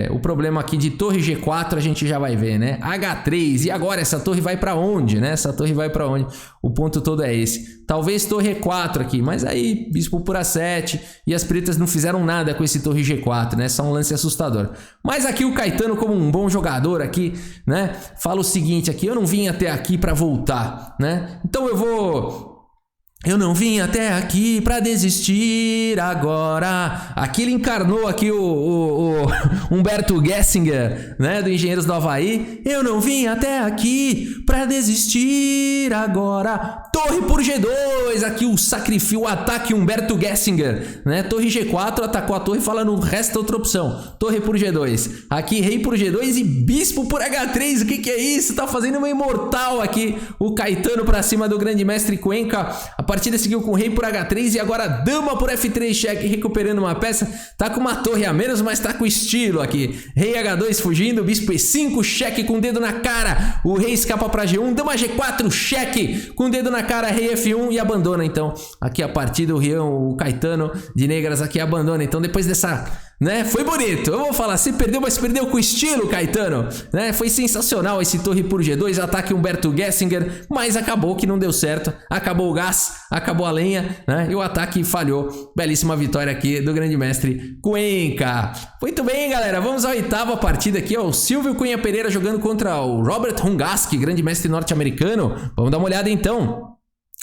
o problema aqui de torre G4 a gente já vai ver, né? H3, e agora essa torre vai para onde, né? Essa torre vai para onde? O ponto todo é esse. talvez torre E4 aqui, mas aí bispo por A7 e as pretas não fizeram nada com esse torre G4, né? Só um lance assustador. Mas aqui o Caetano, como um bom jogador aqui, né, fala o seguinte aqui: eu não vim até aqui para voltar, né? Então eu não vim até aqui pra desistir agora. Aqui ele encarnou aqui o Humberto Gessinger, né, do Engenheiros do Havaí. Eu não vim até aqui pra desistir agora. Torre por G2, aqui o sacrifício, o ataque Humberto Gessinger, né? Torre G4, atacou a torre, falando, resta outra opção. Torre por G2. Aqui rei por G2 e bispo por H3. O que é isso? Tá fazendo uma imortal aqui o Caetano pra cima do grande mestre Cuenca. A partida seguiu com rei por H3 e agora dama por F3 cheque, recuperando uma peça. Tá com uma torre a menos, mas tá com estilo aqui. Rei H2 fugindo, bispo E5, cheque com o dedo na cara. O rei escapa pra G1, dama G4, cheque com o dedo na cara, rei F1 e abandona então aqui a partida. O Caetano de Negras aqui abandona então depois dessa, né? Foi bonito, eu vou falar, você perdeu, mas perdeu com estilo, Caetano, né? Foi sensacional esse torre por G2, ataque Humberto Gessinger, mas acabou que não deu certo, acabou o gás, acabou a lenha, né? E o ataque falhou. Belíssima vitória aqui do grande mestre Cuenca. Muito bem, galera, vamos à oitava partida aqui, ó, o Silvio Cunha Pereira jogando contra o Robert Hungaski, grande mestre norte-americano. Vamos dar uma olhada então.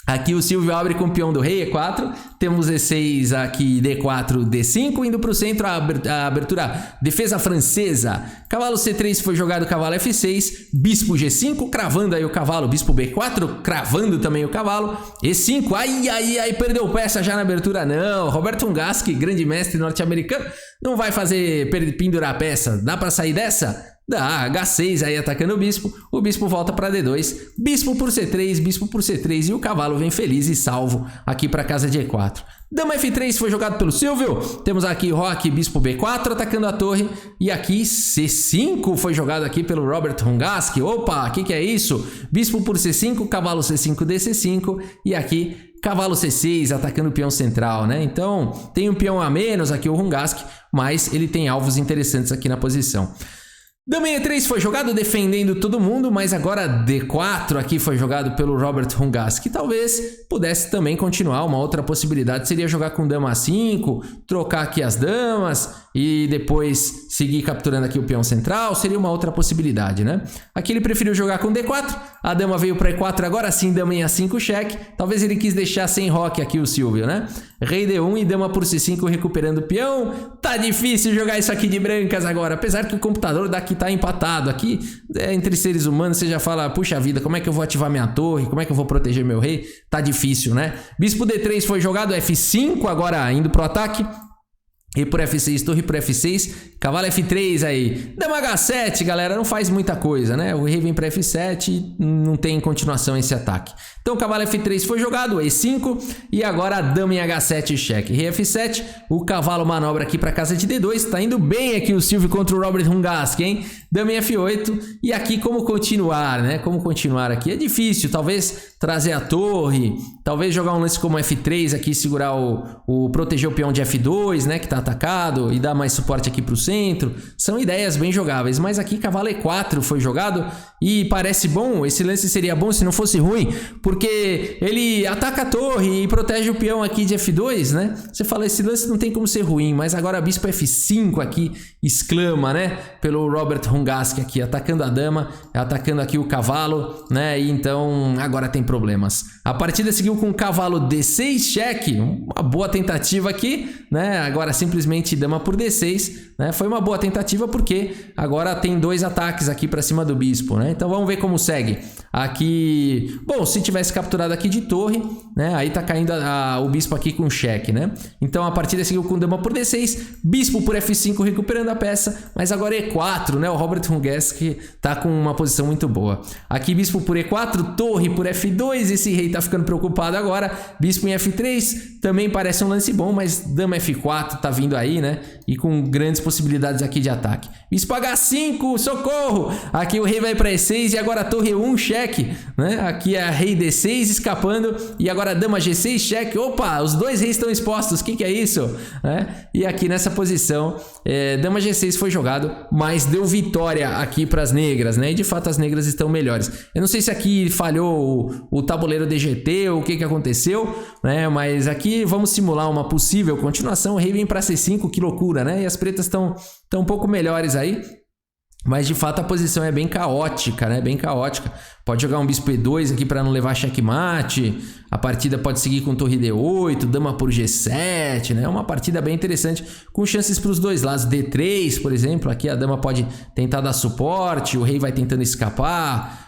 Aqui o Silvio abre com o peão do rei E4, temos E6 aqui, D4, D5, indo para o centro a abertura defesa francesa. Cavalo C3 foi jogado, cavalo F6, bispo G5, cravando aí o cavalo, bispo B4, cravando também o cavalo, E5, ai, perdeu peça já na abertura, não. Roberto Hungaski, grande mestre norte-americano, não vai fazer pendurar a peça, dá para sair dessa? Dá, H6 aí atacando o bispo volta para D2, bispo por C3 e o cavalo vem feliz e salvo aqui para casa de E4. Dama F3 foi jogado pelo Silvio, temos aqui Roque, bispo B4 atacando a torre e aqui C5 foi jogado aqui pelo Robert Hungaski. Opa, o que é isso? Bispo por C5, cavalo C5, DC5 e aqui cavalo C6 atacando o peão central, né? Então tem um peão a menos aqui o Hungaski, mas ele tem alvos interessantes aqui na posição. Dama E3 foi jogado defendendo todo mundo, mas agora D4 aqui foi jogado pelo Robert Hungaski, que talvez pudesse também continuar. Uma outra possibilidade seria jogar com dama A5, trocar aqui as damas e depois seguir capturando aqui o peão central, seria uma outra possibilidade, né? Aqui ele preferiu jogar com D4, a dama veio para E4, agora sim dama em A5 cheque, talvez ele quis deixar sem roque aqui o Silvio, né? Rei D1 e dama por C5 recuperando o peão, tá difícil jogar isso aqui de brancas agora, apesar que o computador daqui tá empatado, aqui entre seres humanos você já fala, puxa vida, como é que eu vou ativar minha torre, como é que eu vou proteger meu rei, tá difícil, né? Bispo D3 foi jogado, F5 agora indo pro ataque, rei por F6, torre por F6, cavalo F3 aí. Dama H7, galera, não faz muita coisa, né? O rei vem para F7 e não tem continuação esse ataque. Então, cavalo F3 foi jogado, E5 e agora a dama em H7 cheque. Rei F7, o cavalo manobra aqui para casa de D2. Tá indo bem aqui o Silvio contra o Robert Hungaski, hein? Dama em F8 e aqui como continuar, né? Como continuar aqui? É difícil, talvez trazer a torre, talvez jogar um lance como F3 aqui, segurar proteger o peão de F2, né? Que tá atacado e dar mais suporte aqui pro centro. São ideias bem jogáveis, mas aqui cavalo E4 foi jogado e parece bom. Esse lance seria bom se não fosse ruim, porque ele ataca a torre e protege o peão aqui de F2, né? Você fala, esse lance não tem como ser ruim, mas agora bispo F5 aqui exclama, né? Pelo Robert Hungaski aqui, atacando a dama, atacando aqui o cavalo, né? E então agora tem problemas. A partida seguiu com cavalo D6 cheque, uma boa tentativa aqui, né? Agora simplesmente dama por D6, né? Foi uma boa tentativa porque agora tem dois ataques aqui para cima do bispo, né? Então vamos ver como segue. Aqui, bom, se tivesse capturado aqui de torre, né? Aí tá caindo o bispo aqui com cheque, né? Então a partida seguiu com dama por D6, bispo por F5 recuperando a peça, mas agora E4, né? O Robert Hungaski tá com uma posição muito boa. Aqui bispo por E4, torre por F2, esse rei tá ficando preocupado agora. Bispo em F3, também parece um lance bom, mas dama F4 tá vindo aí, né? E com grandes possibilidades aqui de ataque. Bispo H5, socorro! Aqui o rei vai para E6 e agora a torre 1, cheque, né? Aqui a rei D6 escapando e agora a dama G6, cheque. Opa, os dois reis estão expostos, o que é isso? E aqui nessa posição, dama G6 foi jogado, mas deu vitória aqui para as negras, né? E de fato as negras estão melhores. Eu não sei se aqui falhou o tabuleiro DGT ou o que aconteceu, né? Mas aqui vamos simular uma possível continuação. O rei vem para C5, que loucura, né? E as pretas estão um pouco melhores aí. Mas de fato a posição é bem caótica, né? Bem caótica. Pode jogar um bispo E2 aqui para não levar checkmate. A partida pode seguir com torre D8, dama por G7, né? Uma partida bem interessante, com chances para os dois lados. D3, por exemplo, aqui a dama pode tentar dar suporte, o rei vai tentando escapar.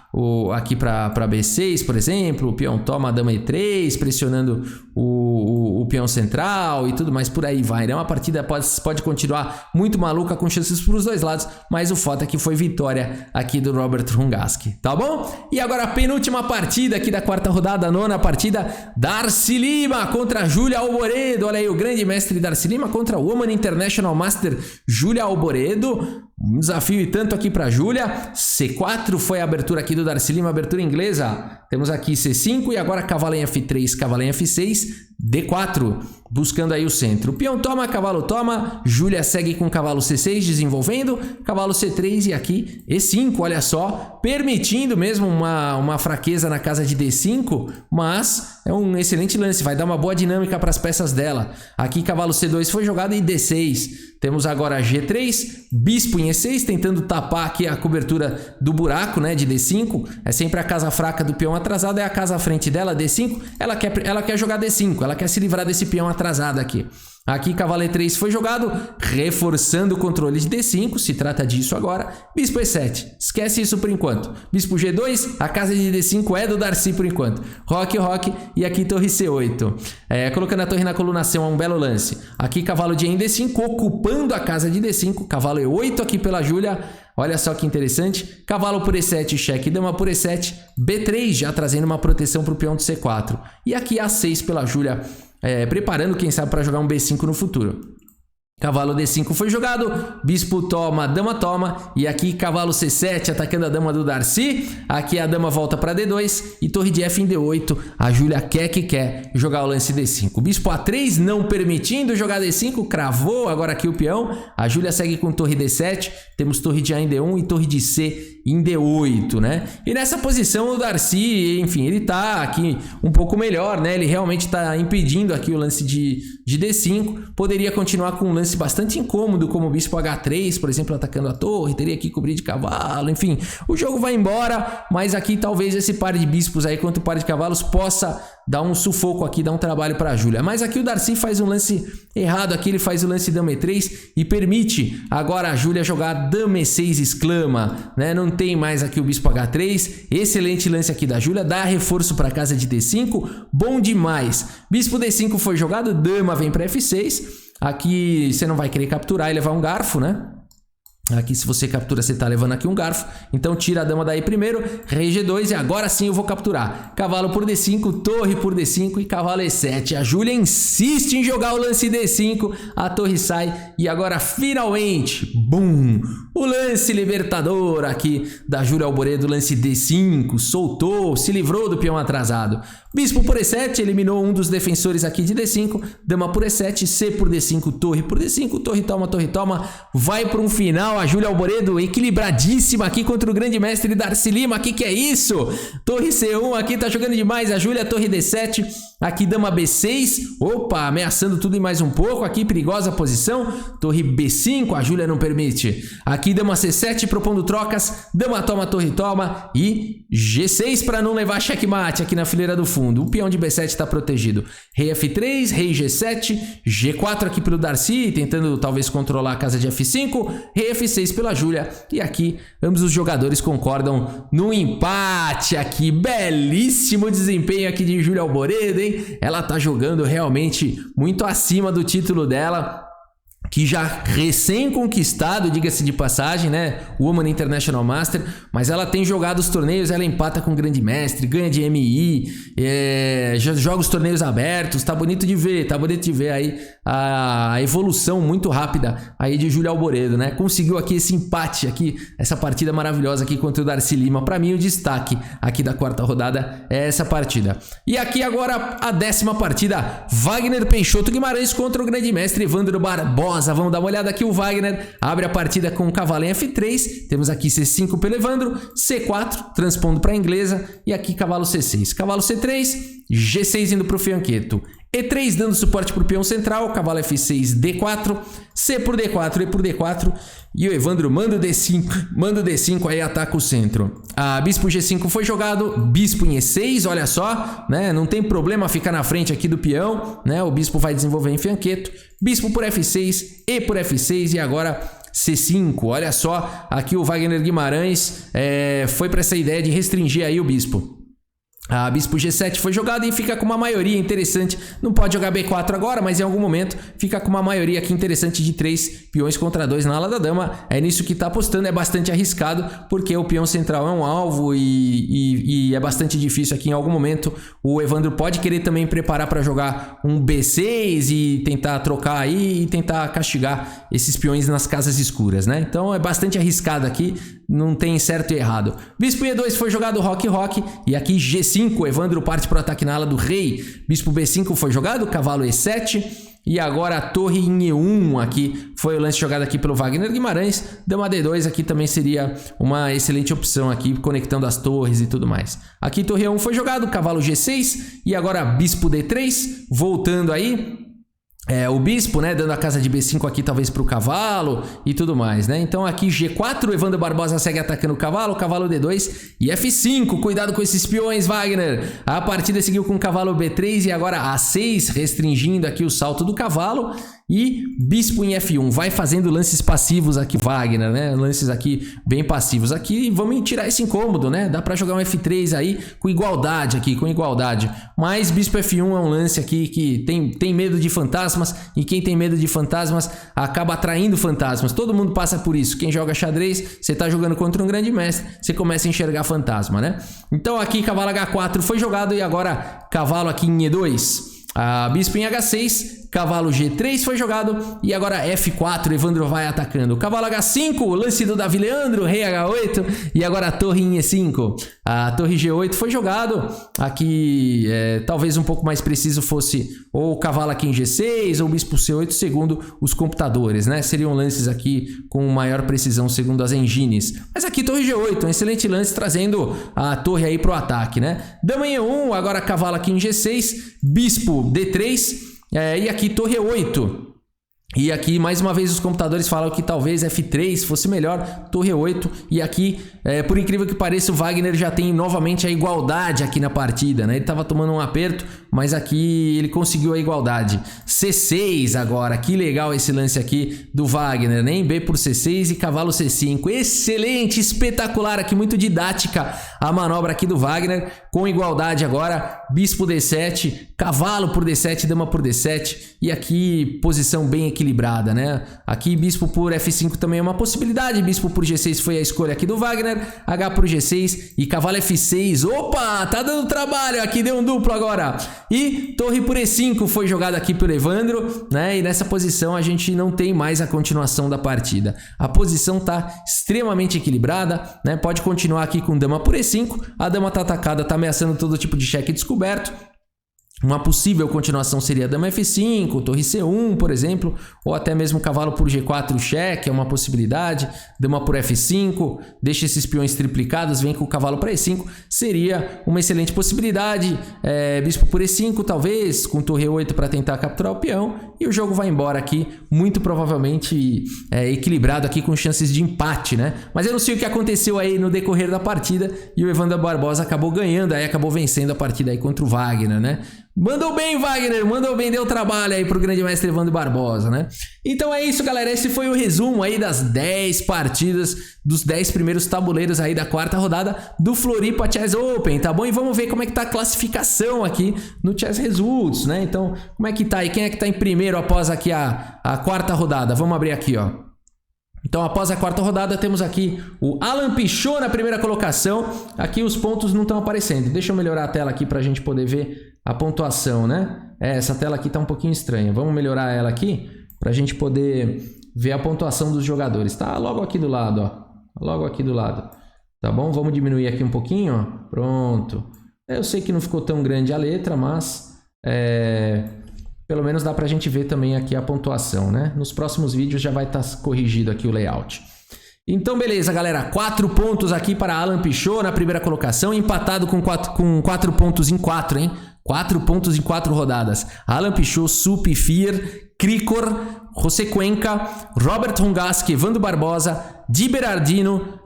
Aqui para B6, por exemplo, o peão toma a dama E3, pressionando o peão central e tudo mais, por aí vai, né? Uma partida pode continuar muito maluca, com chances para os dois lados, mas o fato é que foi vitória aqui do Robert Hungaski, tá bom? E agora a penúltima partida aqui da quarta rodada, a nona partida, Darcy Lima contra Júlia Alboredo. Olha aí, o grande mestre Darcy Lima contra o Woman International Master Júlia Alboredo. Um desafio e tanto aqui para Júlia. C4 foi a abertura aqui do Darcy Lima, abertura inglesa. Temos aqui C5 e agora cavalo em F3, cavalo em F6, D4, buscando aí o centro. O peão toma, cavalo toma, Júlia segue com cavalo C6 desenvolvendo, cavalo C3 e aqui E5, olha só, permitindo mesmo uma fraqueza na casa de D5, mas é um excelente lance, vai dar uma boa dinâmica para as peças dela. Aqui cavalo C2 foi jogado e D6. Temos agora G3, bispo em E6, tentando tapar aqui a cobertura do buraco, né, de D5. É sempre a casa fraca do peão atrasado, é a casa à frente dela, D5. Ela quer jogar D5, ela quer se livrar desse peão atrasado aqui. Aqui cavalo E3 foi jogado, reforçando o controle de D5, se trata disso agora. Bispo E7, esquece isso por enquanto. Bispo G2, a casa de D5 é do Darcy por enquanto. Roque, roque e aqui torre C8. Colocando a torre na coluna C é um belo lance. Aqui cavalo de em D5, ocupando a casa de D5. Cavalo E8 aqui pela Júlia. Olha só que interessante. Cavalo por E7, cheque, dama por E7. B3 já trazendo uma proteção para o peão de C4. E aqui A6 pela Júlia. Preparando, quem sabe, para jogar um B5 no futuro. Cavalo D5 foi jogado, bispo toma, dama toma, e aqui cavalo C7 atacando a dama do Darcy. Aqui a dama volta para D2 e torre de F em D8. A Júlia quer jogar o lance D5. Bispo A3 não permitindo jogar D5, cravou agora aqui o peão. A Júlia segue com torre D7, temos torre de A em D1 e torre de C em D8, né? E nessa posição o Darcy, enfim, ele tá aqui um pouco melhor, né? Ele realmente tá impedindo aqui o lance de D5. Poderia continuar com um lance bastante incômodo, como o bispo H3, por exemplo, atacando a torre, teria que cobrir de cavalo, enfim. O jogo vai embora, mas aqui talvez esse par de bispos aí contra o par de cavalos possa dar um sufoco aqui, dar um trabalho para a Júlia. Mas aqui o Darcy faz um lance errado aqui, ele faz o lance dama E3 e permite agora a Júlia jogar dama E6 exclama, né? Não tem mais aqui o bispo H3, excelente lance aqui da Júlia, dá reforço para a casa de D5, bom demais. Bispo D5 foi jogado, dama vem para F6, aqui você não vai querer capturar e levar um garfo, né? Aqui se você captura, você tá levando aqui um garfo. Então tira a dama daí primeiro, rei G2 e agora sim eu vou capturar. Cavalo por D5, torre por D5 e cavalo E7. A Júlia insiste em jogar o lance D5, a torre sai e agora finalmente, bum! O lance libertador aqui da Júlia Alboredo, lance D5, soltou, se livrou do peão atrasado. Bispo por E7, eliminou um dos defensores aqui de D5, dama por E7, C por D5, torre por D5, torre toma, vai para um final. A Júlia Alboredo equilibradíssima aqui contra o grande mestre Darcy Lima. Que é isso? Torre C1 aqui tá jogando demais. A Júlia, torre D7, aqui dama B6, opa, ameaçando tudo e mais um pouco, aqui perigosa posição, torre B5, a Júlia não permite. Aqui dama C7 propondo trocas, dama toma, torre toma e G6 para não levar checkmate aqui na fileira do fundo. O peão de B7 está protegido. Rei F3, rei G7, G4 aqui pelo Darcy, tentando talvez controlar a casa de F5, rei F6 pela Júlia. E aqui ambos os jogadores concordam no empate aqui. Belíssimo desempenho aqui de Júlia Alboredo, hein? Ela tá jogando realmente muito acima do título dela, que já recém-conquistado, diga-se de passagem, né? Woman International Master, mas ela tem jogado os torneios, ela empata com o grande mestre, ganha de MI, já joga os torneios abertos, tá bonito de ver aí a evolução muito rápida aí de Júlio Alboredo, né? Conseguiu aqui esse empate aqui, essa partida maravilhosa aqui contra o Darcy Lima. Para mim, o destaque aqui da quarta rodada é essa partida. E aqui agora a 10ª partida, Wagner Peixoto Guimarães contra o grande mestre Evandro Barbosa. Vamos dar uma olhada aqui, o Wagner abre a partida com o cavalo em F3, temos aqui C5 pelo Evandro, C4, transpondo para a inglesa, e aqui cavalo C6. Cavalo C3, G6 indo para o fianqueto. E3 dando suporte para o peão central, cavalo F6, D4, C por D4, E por D4, e o Evandro manda o D5, aí ataca o centro. A bispo G5 foi jogado, bispo em E6, olha só, né? Não tem problema ficar na frente aqui do peão, né? O bispo vai desenvolver em fianqueto, bispo por F6, E por F6 e agora C5, olha só, aqui o Wagner Guimarães foi para essa ideia de restringir aí o bispo. A bispo G7 foi jogada e fica com uma maioria interessante. Não pode jogar B4 agora, mas em algum momento fica com uma maioria aqui interessante de 3 peões contra 2 na ala da dama. É nisso que está apostando, é bastante arriscado, porque o peão central é um alvo e é bastante difícil aqui em algum momento. O Evandro pode querer também preparar para jogar um B6 e tentar trocar aí e tentar castigar esses peões nas casas escuras, né? Então é bastante arriscado aqui, não tem certo e errado. Bispo E2 foi jogado roque, e aqui G5, Evandro parte para o ataque na ala do rei. Bispo B5 foi jogado, cavalo E7, e agora a torre em E1 aqui foi o lance jogado aqui pelo Wagner Guimarães. Dama D2 aqui também seria uma excelente opção aqui, conectando as torres e tudo mais. Aqui torre E1 foi jogado, cavalo G6, e agora bispo D3, voltando aí. O bispo, né, dando a casa de B5 aqui talvez para o cavalo e tudo mais, né? Então aqui G4, o Evandro Barbosa segue atacando o cavalo D2 e F5, cuidado com esses peões, Wagner. A partida seguiu com o cavalo B3 e agora A6, restringindo aqui o salto do cavalo. E bispo em F1, vai fazendo lances passivos aqui, Wagner, né? Lances aqui bem passivos. Aqui vamos tirar esse incômodo, né? Dá para jogar um F3 aí com igualdade aqui, com igualdade. Mas bispo F1 é um lance aqui que tem medo de fantasmas, e quem tem medo de fantasmas acaba atraindo fantasmas. Todo mundo passa por isso. Quem joga xadrez, você tá jogando contra um grande mestre, você começa a enxergar fantasma, né? Então aqui cavalo H4 foi jogado e agora cavalo aqui em E2. A bispo em H6, cavalo G3 foi jogado e agora F4, Evandro vai atacando. Cavalo H5, lance do Davi Leandro, rei H8 e agora a torre em E5. A torre G8 foi jogado. Aqui talvez um pouco mais preciso fosse ou o cavalo aqui em G6 ou o bispo C8 segundo os computadores, né? Seriam lances aqui com maior precisão segundo as engines. Mas aqui torre G8, um excelente lance trazendo a torre aí pro ataque, né? Dama em E1, agora cavalo aqui em G6, bispo D3 e aqui torre E8. E aqui, mais uma vez, os computadores falam que talvez F3 fosse melhor, torre 8. E aqui, por incrível que pareça, o Wagner já tem novamente a igualdade aqui na partida, né? Ele estava tomando um aperto, mas aqui ele conseguiu a igualdade. C6 agora, que legal esse lance aqui do Wagner, né? B por C6 e cavalo C5. Excelente, espetacular aqui, muito didática a manobra aqui do Wagner. Com igualdade agora, bispo D7, cavalo por D7, dama por D7. E aqui, posição bem equilibrada, né? Aqui bispo por F5 também é uma possibilidade, bispo por G6 foi a escolha aqui do Wagner, H por G6 e cavalo F6, opa, tá dando trabalho, aqui deu um duplo agora, e torre por E5 foi jogada aqui pelo Evandro, né? E nessa posição a gente não tem mais a continuação da partida, a posição tá extremamente equilibrada, né? Pode continuar aqui com dama por E5, a dama tá atacada, tá ameaçando todo tipo de cheque descoberto. Uma possível continuação seria dama F5, torre C1, por exemplo, ou até mesmo cavalo por G4 cheque, é uma possibilidade. Dama por F5, deixa esses peões triplicados, vem com o cavalo para E5, seria uma excelente possibilidade. Bispo por E5, talvez, com torre E8 para tentar capturar o peão, e o jogo vai embora aqui, muito provavelmente equilibrado aqui com chances de empate, né? Mas eu não sei o que aconteceu aí no decorrer da partida, e o Evandro Barbosa acabou ganhando, aí acabou vencendo a partida aí contra o Wagner, né? Mandou bem, Wagner, mandou bem, deu trabalho aí pro grande mestre Evandro Barbosa, né? Então é isso, galera, esse foi o resumo aí das 10 partidas, dos 10 primeiros tabuleiros aí da quarta rodada do Floripa Chess Open, tá bom? E vamos ver como é que tá a classificação aqui no Chess Results, né? Então, como é que tá aí? Quem é que tá em primeiro após aqui a quarta rodada? Vamos abrir aqui, ó. Então, após a quarta rodada, temos aqui o Alan Pichot na primeira colocação. Aqui os pontos não estão aparecendo. Deixa eu melhorar a tela aqui para a gente poder ver a pontuação, né? Essa tela aqui está um pouquinho estranha. Vamos melhorar ela aqui para a gente poder ver a pontuação dos jogadores. Tá logo aqui do lado, ó. Logo aqui do lado. Tá bom? Vamos diminuir aqui um pouquinho, ó. Pronto. Eu sei que não ficou tão grande a letra, mas pelo menos dá pra gente ver também aqui a pontuação, né? Nos próximos vídeos já vai estar corrigido aqui o layout. Então, beleza, galera. 4 pontos aqui para Alan Pichot na primeira colocação, empatado com 4 pontos em 4, hein? 4 pontos em 4 rodadas. Alan Pichot, Supi, Fier, Krikor, José Cuenca, Robert Hongaski, Evandro Barbosa, Di Berardino,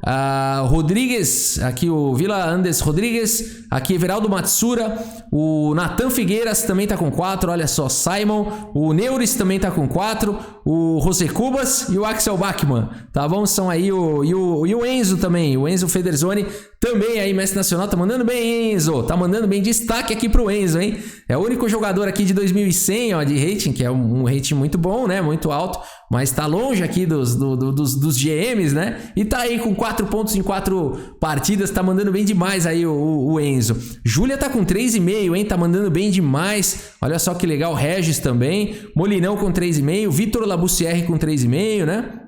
Rodrigues, aqui o Vila Andes Rodrigues, aqui Everaldo Matsura, o Nathan Figueiras também tá com 4, olha só, Simon, o Neuris também tá com 4, o José Cubas e o Axel Bachmann, tá bom? São aí e o Enzo também, o Enzo Federzoni também aí, mestre nacional, tá mandando bem, Enzo, tá mandando bem, destaque aqui pro Enzo, hein? É o único jogador aqui de 2100, ó, de rating, que é um rating muito bom, né? Muito alto, mas tá longe aqui dos GMs, né? E tá aí com 4 pontos em 4 partidas, tá mandando bem demais aí o Enzo. Júlia tá com 3,5, hein? Tá mandando bem demais. Olha só que legal, Regis também. Molinão com 3,5, Vitor Labussière com 3,5, né?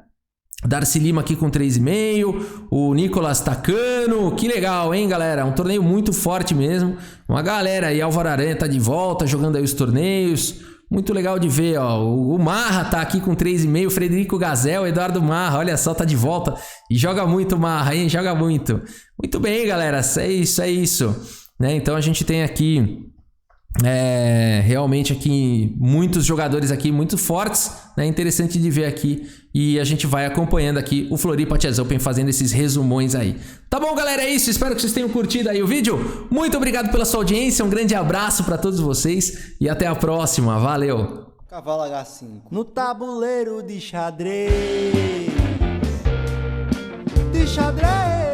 Darcy Lima aqui com 3,5, o Nicolas Tacano, que legal, hein, galera? Um torneio muito forte mesmo. Uma galera aí, Álvaro Aranha tá de volta, jogando aí os torneios. Muito legal de ver, ó. O Marra tá aqui com 3,5, Frederico Gazel, Eduardo Marra, olha só, tá de volta. E joga muito Marra, hein? Joga muito. Muito bem, galera, é isso. Né? Então a gente tem aqui... realmente aqui muitos jogadores aqui muito fortes, né? Interessante de ver aqui e a gente vai acompanhando aqui o Floripa Chess Open fazendo esses resumões aí. Tá bom, galera? É isso. Espero que vocês tenham curtido aí o vídeo. Muito obrigado pela sua audiência. Um grande abraço para todos vocês e até a próxima. Valeu! Cavalo H5 no tabuleiro de xadrez. De xadrez.